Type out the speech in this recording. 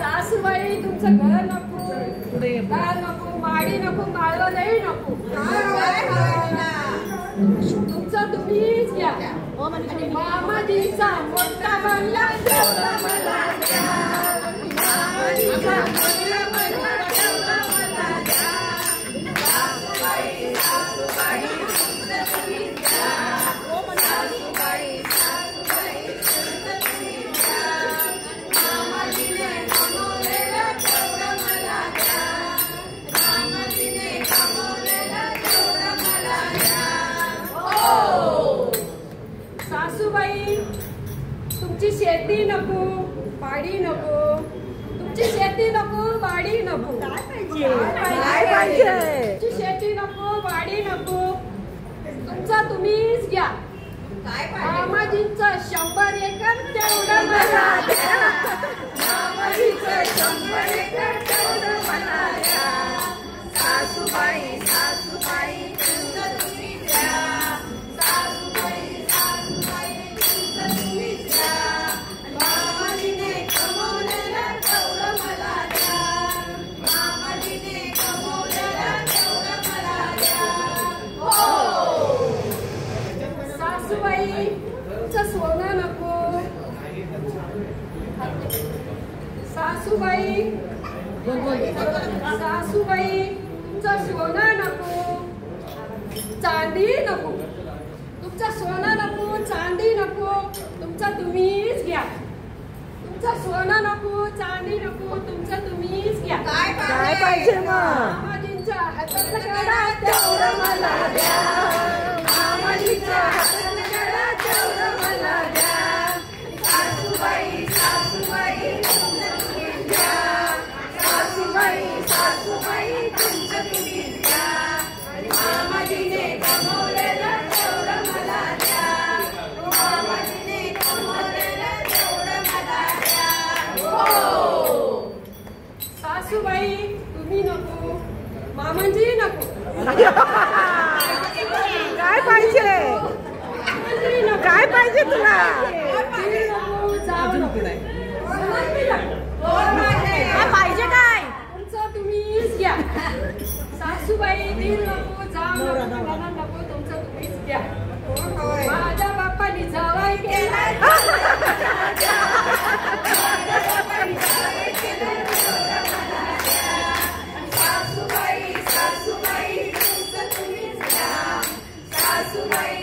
सासूबाई तुमचं घर नको, दार नको, माडी नको, माळवं नाही नको, तुमचं तुम्हीच घ्या. आणि मामाजीचा मोठा बंगला तेवढा मला द्या. मामाजीचा मोठा बंगला तेवढा मला द्या. सासूबाई सासूबाई तुमचं तुम्हीच घ्या. सासूबाई सासूबाई तुमचं तुम्हीच घ्या. मामाजीने कमवलेलं तेवढं मला द्या. मामाजीने कमवलेलं तेवढं मला द्या. सासूबाई तुमची शेती नको, पाडी नको, तुमची शेती नको, वाडी नको. काय पाहिजे? तुमची शेती नको, वाडी नको, तुमचा तुम्हीच घ्या. मामाजींचं 100 एकर तेवढं मला द्या. मामाजींचं 100 एकर तेवढं मला द्या. सासूबाई सासूबाई तुमचं तुम्हीच द्या. सासूबाई सासूबाई तुमचं तुम्हीच द्या. मामाजीने कमवलेलं तेवढं मला द्या. मामाजीने कमवलेलं तेवढं मला द्या. सासूबाई तुमचं सोनं नको. सासूबाई सासूबाई तुमचं सोनं नको, चांदी नको. तुमचं सोनं नको, चांदी नको, तुमचं तुम्हीच घ्या. तुमचं सोनं नको, चांदी नको, तुमचं तुम्हीच घ्या. काय पाहिजे मग? मामाजींच्या हातातलं कडा तेवढं मला द्या. मामाजींच्या हातातलं कडा तेवढं मला द्या. सासूबाई सासूबाई तुमचं तुम्हीच घ्या. सासूबाई सासूबाई तुमचं तुम्हीच घ्या. मामाजीने कमवलेलं तेवढं मला द्या. मामाजीने कमवलेलं तेवढं मला द्या. सासूबाई तुम्ही नको, मामाजी नको. काय पाहिजे? काय पाहिजे तुला? काय पाहिजे? काय तुमचं तुम्हीच घ्या. सासूबाई दिल नको, जाऊ नको, नको, तुमचं तुम्हीच घ्या. माझ्या बाप्पानी जावाई केला. सासूबाई सासूबाई तुमचं तुम्हीच घ्या. सासूबाई